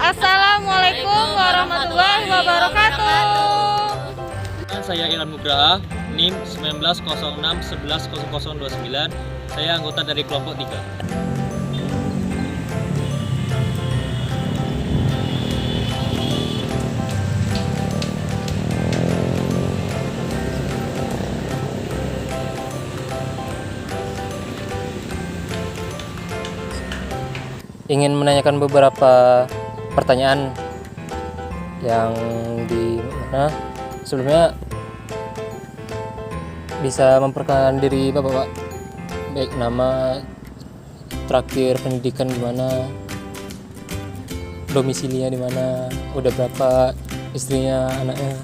Assalamualaikum warahmatullahi wabarakatuh. Saya Ilham Nugraha, NIM 1906110029. Saya anggota dari kelompok 3. Ingin menanyakan beberapa pertanyaan yang di mana sebelumnya bisa memperkenalkan diri Bapak, Pak. Baik nama, terakhir pendidikan di mana, domisilinya di mana, udah berapa istrinya, anaknya.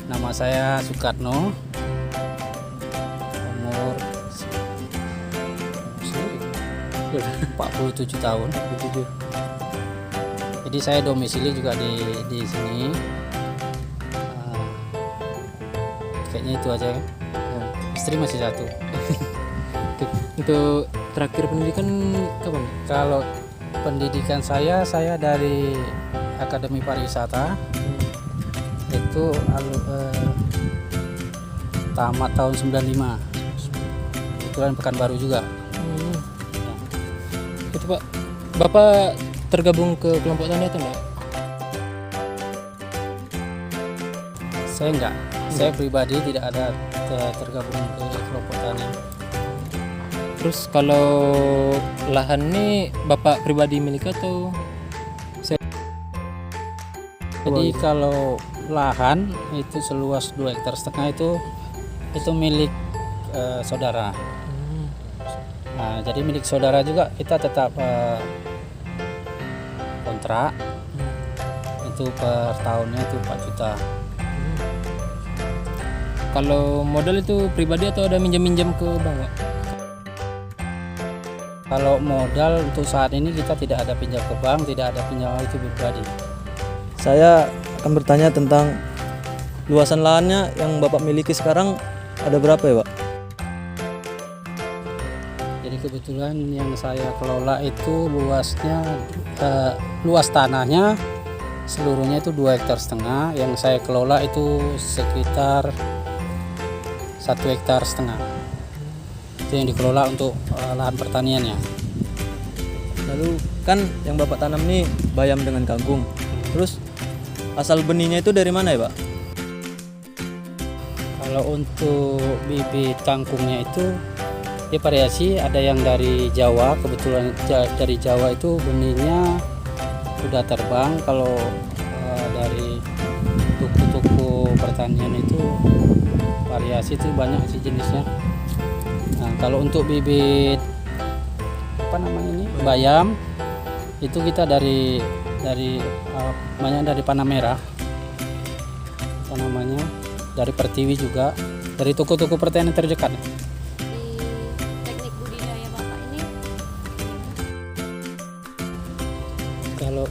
Nama saya Soekarno, umur 47 tahun. Jadi saya domisili juga di sini. Kayaknya itu aja ya. Istri masih satu. Untuk terakhir pendidikan kapan? Kalau pendidikan saya dari Akademi Pariwisata. Itu tamat tahun 95. Kebetulan Pekanbaru juga. Itu Pak, Bapak tergabung ke kelompok tani atau enggak? Saya enggak. Saya pribadi tidak ada tergabung ke kelompok tani. Terus kalau lahan ini Bapak pribadi milik atau? Jadi kalau lahan itu seluas 2,5 hektar itu milik saudara. Nah, jadi milik saudara juga kita tetap kontrak. Itu per tahunnya itu 4 juta. Kalau modal itu pribadi atau ada minjam-minjam ke bank, Pak? Kalau modal untuk saat ini kita tidak ada pinjam ke bank, tidak ada pinjam itu pribadi. Saya akan bertanya tentang luasan lahannya yang Bapak miliki sekarang ada berapa ya, Pak? Jadi kebetulan yang saya kelola itu luas tanahnya seluruhnya itu 2,5 hektar. Yang saya kelola itu sekitar 1,5 hektar. Itu yang dikelola untuk lahan pertaniannya. Lalu kan yang Bapak tanam nih bayam dengan kangkung. Terus asal benihnya itu dari mana ya, Pak? Kalau untuk bibit kangkungnya itu dia variasi, ada yang dari Jawa. Kebetulan dari Jawa itu benihnya sudah terbang. Kalau dari toko-toko pertanian itu variasi itu banyak sih jenisnya. Nah, kalau untuk bibit bayam itu kita dari Panamera, dari Pertiwi juga, dari toko-toko pertanian terdekat. Di teknik budidaya Bapak ini Kalau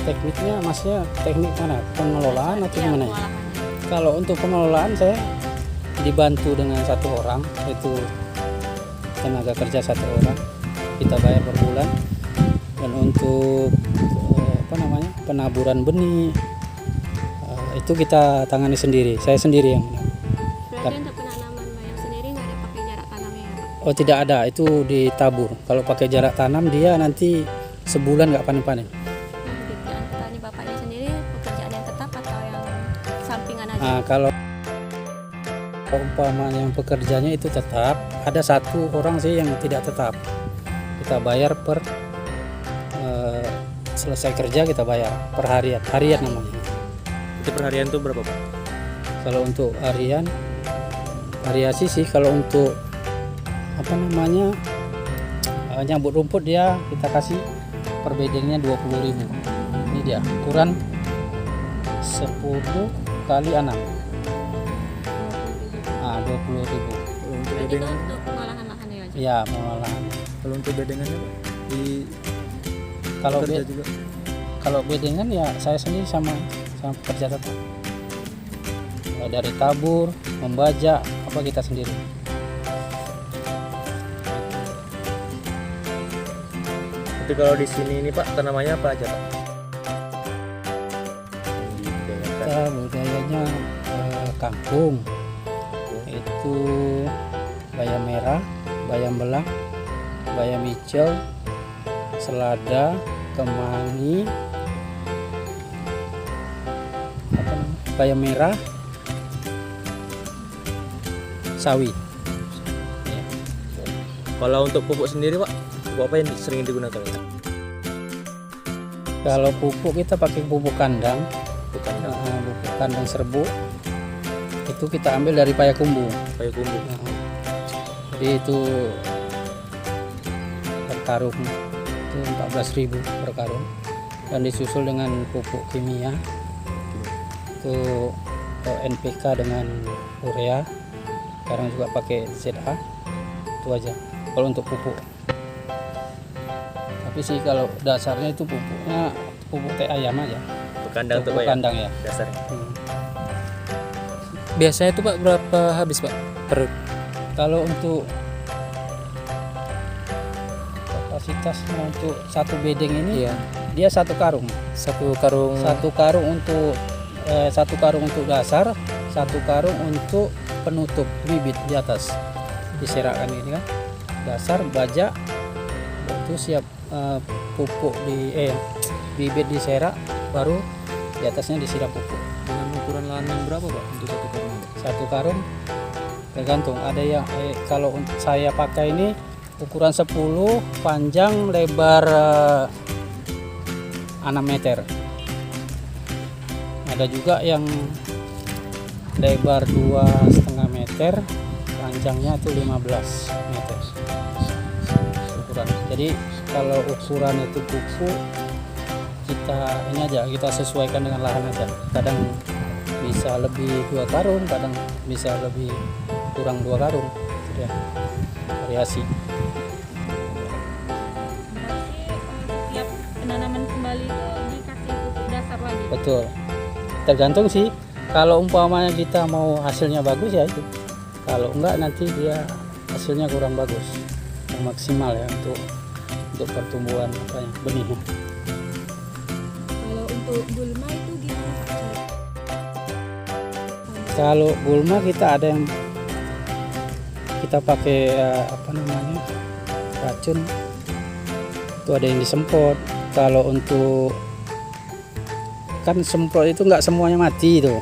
tekniknya maksudnya teknik mana? Pengelolaan atau ya, gimana? pengolahannya. Kalau untuk pengelolaan saya dibantu dengan 1 orang, itu tenaga kerja 1 orang, kita bayar per bulan. Dan untuk penaburan benih itu kita tangani sendiri, saya sendiri yang. Berarti untuk penanaman bayam sendiri nggak ada pakai jarak tanamnya ya, Pak? Oh tidak ada, itu ditabur. Kalau pakai jarak tanam dia nanti sebulan nggak panen-panen. Pekerjaan petani Bapaknya sendiri pekerjaan yang tetap atau yang sampingan aja? Nah, kalau umpama yang pekerjanya itu tetap, ada 1 orang sih yang tidak tetap. Kita bayar per selesai kerja kita bayar per harian namanya. Itu per harian itu berapa, Pak? Kalau untuk harian variasi sih. Kalau untuk nyambut rumput dia kita kasih per bedengnya 20.000. Ini dia ukuran 10 kali 6. 20.000. Kalau untuk Berarti itu bedengan, untuk pengolahan lahannya aja? Ya, pengolahan. kalau untuk bedengannya, Pak, di Kalau kerja juga. Kalau bedengan ya saya sendiri sama pekerja tetap. Dari tabur, membajak, apa kita sendiri. Itu kalau di sini ini Pak, tanamannya apa aja Pak? Yang dibudidayakan. Kita budayanya kangkung, itu bayam merah, bayam belang, bayam hijau, selada, kemangi, bayam merah, sawi. Kalau untuk pupuk sendiri Pak, pupuk apa yang sering digunakan? Kalau pupuk kita pakai pupuk kandang, Bukan pupuk kandang serbuk. Itu kita ambil dari payakumbuh. Payakumbuh. Jadi itu per karung itu 14.000 per karung, dan disusul dengan pupuk kimia itu NPK dengan urea. Sekarang juga pakai ZA. Itu aja kalau untuk pupuk. Tapi sih kalau dasarnya itu pupuknya pupuk teh ayam aja. Kandang tuh Pupuk Pak ya? kandang ya. Dasarnya. Biasanya itu Pak berapa habis Pak per Kalau untuk kapasitasnya untuk satu bedeng ini, iya, dia satu karung. satu karung? Satu karung untuk satu karung untuk dasar, satu karung untuk penutup bibit di atas. Diserakkan ini kan. Dasar, baja, itu siap pupuk di bibit diserak, baru di atasnya disiram pupuk. Dengan ukuran lahan yang berapa Pak untuk satu karung? Satu karung tergantung, ada yang kalau saya pakai ini ukuran 10, panjang lebar 6 meter. Ada juga yang lebar 2,5 meter, panjangnya itu 15 meter ukuran. Jadi kalau ukuran itu pupuk kita ini aja, kita sesuaikan dengan lahan aja. Kadang bisa lebih 2 karung, kadang bisa lebih kurang 2 karung. Itu dia, variasi. Tiap penanaman kembali itu dikasih pupuk dasar lagi. Betul. Tergantung sih. Kalau umpamanya kita mau hasilnya bagus ya itu. Kalau enggak nanti dia hasilnya kurang bagus. Yang maksimal ya untuk pertumbuhan benihnya. Kalau untuk gulma itu gimana Pak? Kalau gulma kita ada yang kita pakai racun, itu ada yang disemprot. Kalau untuk kan semprot itu nggak semuanya mati itu,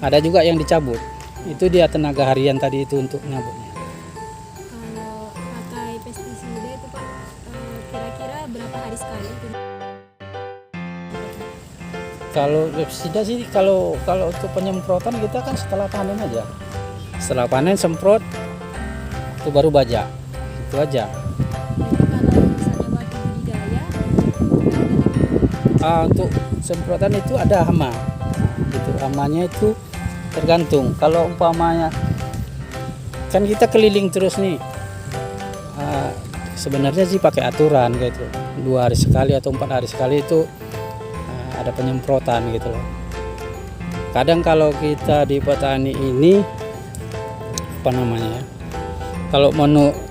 ada juga yang dicabut. Itu dia tenaga harian tadi itu untuk nyabutnya. Kalau pakai pestisida itu Pak, kira-kira berapa hari sekali? Kalau pestisida sih kalau untuk penyemprotan kita kan setelah panen aja. Setelah panen semprot, itu baru baja. Itu aja. Jadi kalau misalnya batu budidaya, Untuk semprotan itu ada hama. Gitu. Hamanya itu tergantung. Kalau umpamanya kan kita keliling terus nih. Sebenarnya sih pakai aturan gitu. 2 hari sekali atau 4 hari sekali itu ada penyemprotan gitu loh. Kadang kalau kita di petani ini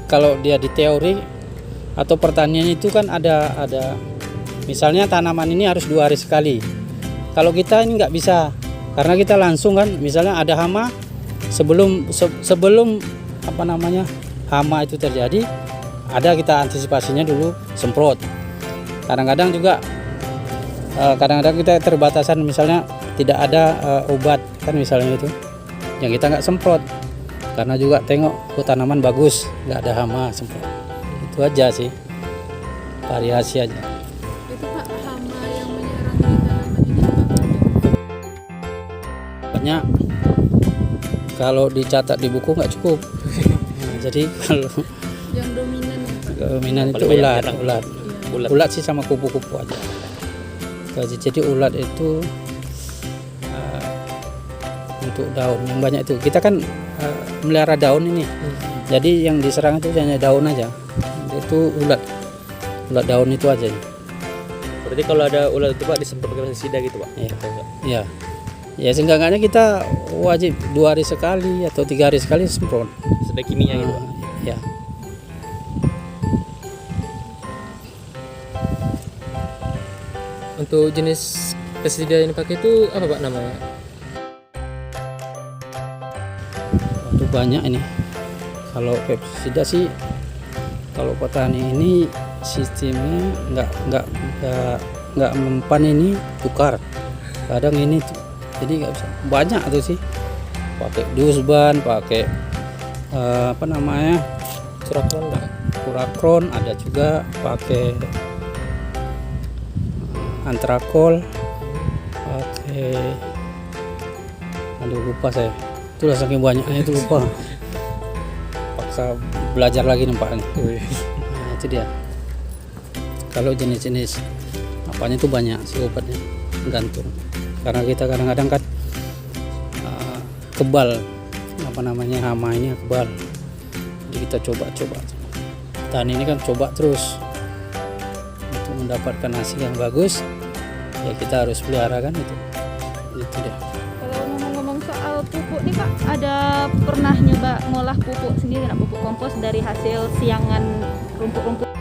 kalau dia di teori atau pertanian itu kan ada misalnya tanaman ini harus 2 hari sekali. Kalau kita ini nggak bisa, karena kita langsung kan misalnya ada hama sebelum hama itu terjadi, ada kita antisipasinya dulu semprot. Kadang-kadang juga kita terbatasan, misalnya tidak ada obat kan misalnya itu, yang kita nggak semprot karena juga tengok tanaman bagus nggak ada hama, semprot. Itu aja sih, variasi aja. itu Pak hama yang menyerang di tanaman ini apa aja? Banyak, kalau dicatat di buku nggak cukup. Nah, jadi kalau Yang dominan ya Pak? dominan itu Paling banyak ulat, nyerang. ulat. Ulat. Ulat sih sama kupu-kupu aja. Jadi ulat itu untuk daun yang banyak itu. Kita kan melihara daun ini. Jadi yang diserang itu hanya daun aja. Itu ulat daun itu aja. Berarti kalau ada ulat itu Pak disemprot pakai pestisida gitu Pak? Iya. Atau enggak? Ya. Ya seenggaknya kita wajib 2 hari sekali atau 3 hari sekali semprot. Pestisida kimia gitu Pak? Ya. Untuk jenis pestisida yang dipakai itu apa Pak namanya? Itu banyak ini. Kalau pestisida sih, kalau petani ini sistemnya nggak mempan ini tukar. Kadang ini jadi nggak bisa. Banyak tuh sih. Pakai dusban, pakai apa namanya, kurakron, ada juga pakai antrakol, pakai, aduh lupa saya. Itulah saking banyaknya itu lupa. Paksa belajar lagi nampaknya. Nah, itu dia. Kalau jenis-jenis apanya itu banyak sih obatnya, gantung. Karena kita kadang-kadang kan kebal, apa namanya, hama ini kebal. Jadi kita coba-coba. Petani ini kan coba terus untuk mendapatkan hasil yang bagus. Ya kita harus pelihara kan itu dia. Kalau ngomong-ngomong soal pupuk nih Pak, ada pernah nyoba ngolah pupuk sendiri nggak, pupuk kompos dari hasil siangan rumput-rumput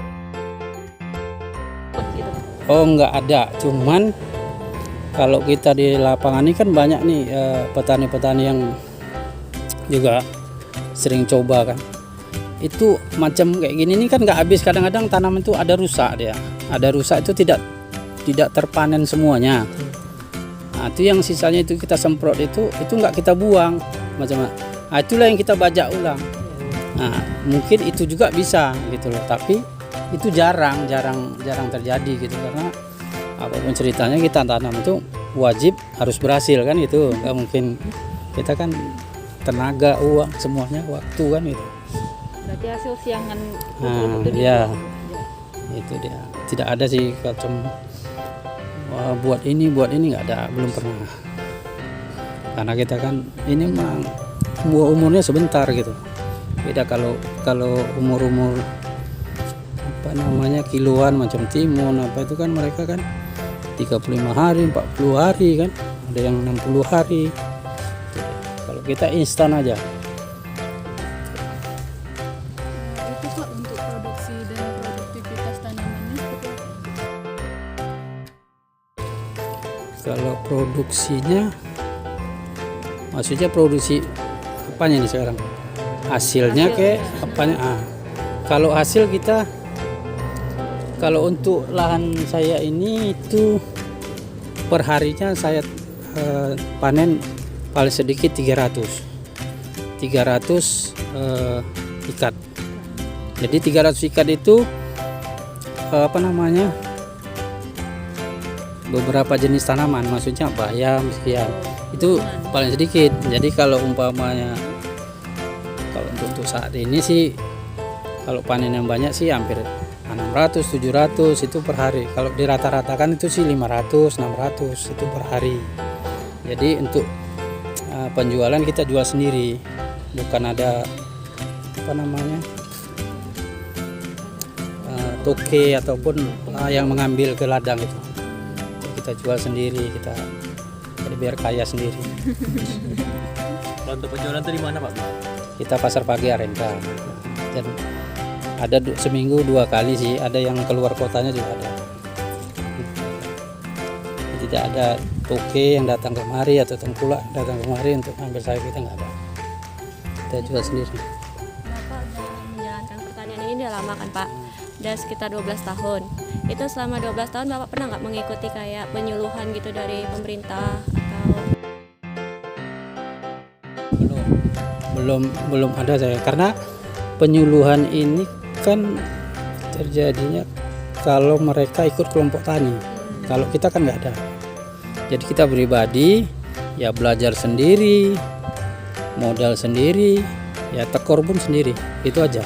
gitu? Oh nggak ada, cuman kalau kita di lapangan ini kan banyak nih petani-petani yang juga sering coba kan. Itu macam kayak gini nih kan nggak habis, kadang-kadang tanaman itu ada rusak dia. Ada rusak itu tidak terpanen semuanya. Nah, itu yang sisanya itu kita semprot itu nggak kita buang macam-macam. Nah, itulah yang kita bajak ulang. Nah, mungkin itu juga bisa gitu loh, tapi itu jarang terjadi gitu, karena apapun ceritanya kita tanam itu wajib harus berhasil kan, itu nggak mungkin. Kita kan tenaga, uang, semuanya waktu kan itu. Berarti hasil siangan Nah, itu ya itu dia. Tidak ada sih macam buat ini nggak ada, belum pernah. Karena kita kan ini memang buah umurnya sebentar gitu. Beda kalau umur apa namanya kiloan macam timun apa itu kan, mereka kan 35 hari, 40 hari kan, ada yang 60 hari. Kalau kita instan aja. Itu Pak untuk produksi dan produktivitas tanamannya seperti apa? Kalau produksinya, maksudnya produksi apanya nih sekarang? Hasilnya kayak apanya? Kalau hasil kita, kalau untuk lahan saya ini itu perharinya saya panen paling sedikit 300 ikat. Jadi 300 ikat itu apa namanya, beberapa jenis tanaman, maksudnya bayam sekian, itu paling sedikit. Jadi kalau umpamanya kalau untuk saat ini sih, kalau panen yang banyak sih hampir 600 700 itu per hari. Kalau dirata-ratakan itu sih 500 600 itu per hari. Jadi untuk penjualan kita jual sendiri, bukan ada apa namanya toke ataupun yang mengambil ke ladang itu. Kita jual sendiri, kita jadi biar kaya sendiri. Kalau untuk penjualan itu di mana Pak? Kita pasar pagi Arenca. Dan ada seminggu 2 kali sih, ada yang keluar kotanya juga ada. Tidak ada toke yang datang kemari atau tengkulak datang kemari untuk ambil sayur, kita nggak ada. Kita jual sendiri. Bapak udah menjalankan pertanian ini udah lama kan Pak? Udah sekitar 12 tahun. Itu selama 12 tahun Bapak pernah nggak mengikuti kayak penyuluhan gitu dari pemerintah atau? Belum ada saya, karena penyuluhan ini kan terjadinya kalau mereka ikut kelompok tani. Kalau kita kan nggak ada. Jadi kita pribadi ya belajar sendiri, modal sendiri, ya tekor pun sendiri, itu aja.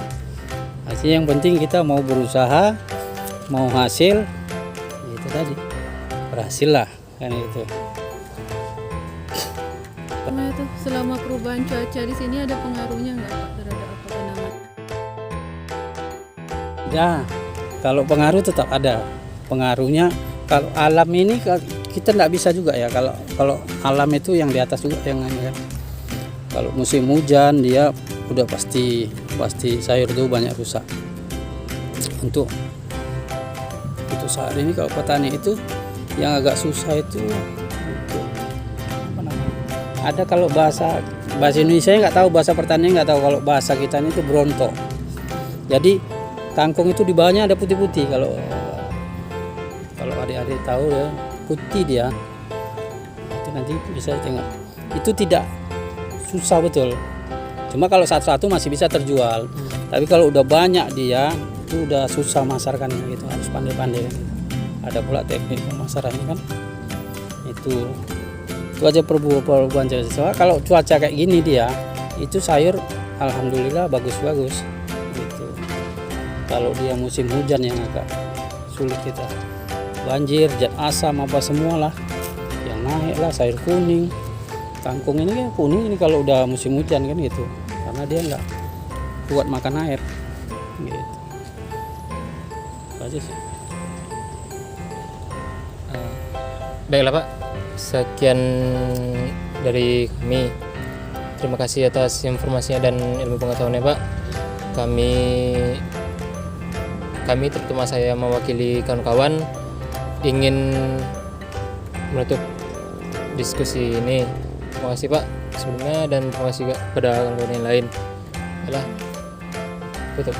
Hasilnya yang penting kita mau berusaha, mau hasil, itu tadi berhasil lah kan itu. Nah, itu selama perubahan cuaca di sini ada pengaruhnya nggak Pak terhadap apa tanaman? Ya, kalau pengaruh tetap ada. Pengaruhnya kalau alam ini kita nggak bisa juga ya. Kalau alam itu yang di atas juga yang kan. Kalau musim hujan dia udah pasti sayur itu banyak rusak. Untuk saat ini kalau petani itu yang agak susah itu apa namanya? Ada kalau bahasa Indonesia nggak tahu, bahasa pertanian nggak tahu, kalau bahasa kita itu bronto. Jadi kangkung itu di bawahnya ada putih-putih, kalau adik-adik tahu ya, putih dia. Itu nanti bisa tengok. Itu tidak susah betul. Cuma kalau satu-satu masih bisa terjual. Tapi kalau udah banyak dia, itu udah susah masarkannya gitu, harus pandai-pandai kan. Ada pula teknik pemasarannya kan. Itu aja perubahan cuaca. Kalau cuaca kayak gini dia, itu sayur alhamdulillah bagus-bagus gitu. Kalau dia musim hujan yang agak sulit kita, banjir, zat asam apa semualah yang naik lah, sayur kuning, kangkung ini kan kuning ini kalau udah musim hujan kan gitu, karena dia nggak kuat makan air gitu. Itu aja sih. Baiklah Pak, sekian dari kami. Terima kasih atas informasinya dan ilmu pengetahuannya Pak. Kami terutama saya mewakili kawan-kawan ingin menutup diskusi ini. Terima kasih Pak sebelumnya, dan terima kasih juga pada kawan-kawan yang lain. Alah, tutup.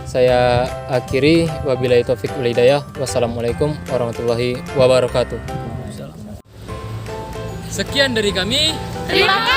Saya akhiri, wabillahi taufiq wal hidayah. Wassalamualaikum warahmatullahi wabarakatuh. Sekian dari kami. Terima kasih.